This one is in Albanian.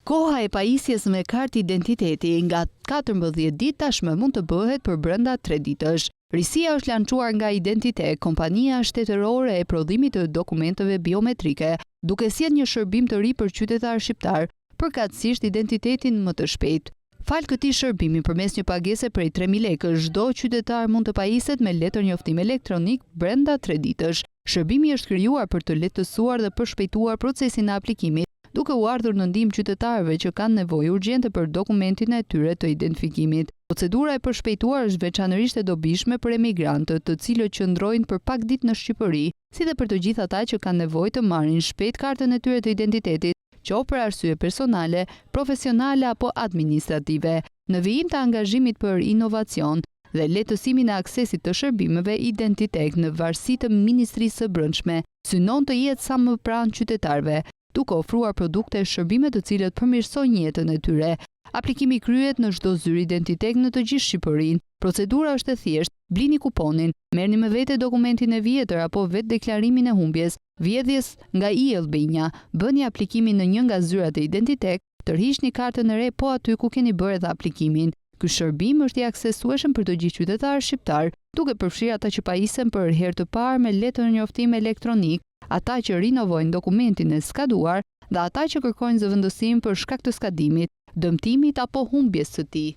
Koha e pajisjes me kartë identiteti nga 14 ditë tashmë mund të bëhet për brenda 3 ditësh. Risia është lançuar nga Identitet, kompania shtetërore e prodhimit të dokumenteve biometrike, duke sjellë një shërbim të ri për qytetarë shqiptar, përkatësisht identitetin më të shpejtë. Fal këtij shërbimi përmes një pagese prej 3.000 lekësh, çdo qytetar mund të pajiset me letër njoftim elektronik brenda 3 ditësh. Shërbimi është krijuar për të lehtësuar dhe përshpejtuar procesin e aplikimit, duke u ardhur në ndihmë qytetarëve që kanë nevojë urgjente për dokumentin e tyre të identifikimit. Procedura e përshpejtuar është veçanërisht e dobishme për emigrantët, të cilët qëndrojnë për pak ditë në Shqipëri, si dhe për të gjithë ata që kanë nevojë të marrin shpejt kartën e tyre të identitetit, qoftë për arsye personale, profesionale apo administrative. Në vijim të angazhimit për inovacion dhe lehtësimin e aksesit të shërbimeve, Identitet në varësi të Ministrisë së Brendshme synon të jetë sa më pranë qytetarëve, duke ofruar produkte e shërbime të cilët përmirësojnë jetën e tyre. Aplikimi kryhet në çdo zyrë Identitet në të gjithë Shqipërinë. Procedura është e thjeshtë: blini kuponin, merrni me vete dokumentin e vjetër apo vetë deklarimin e humbjes, vjedhjes nga IL-BINJA, bëni aplikimin në një nga zyrat e Identitet, tërhiqni kartën e re po aty ku keni bërë edhe aplikimin. Ky shërbim është i aksesueshëm për të gjithë qytetarët shqiptar, duke përfshirë ata që pajisen për herë të parë me letër njoftim elektronik, ata që rinovojnë dokumentin e skaduar dhe ata që kërkojnë zëvendësim për shkak të skadimit, dëmtimit apo humbjes së tij.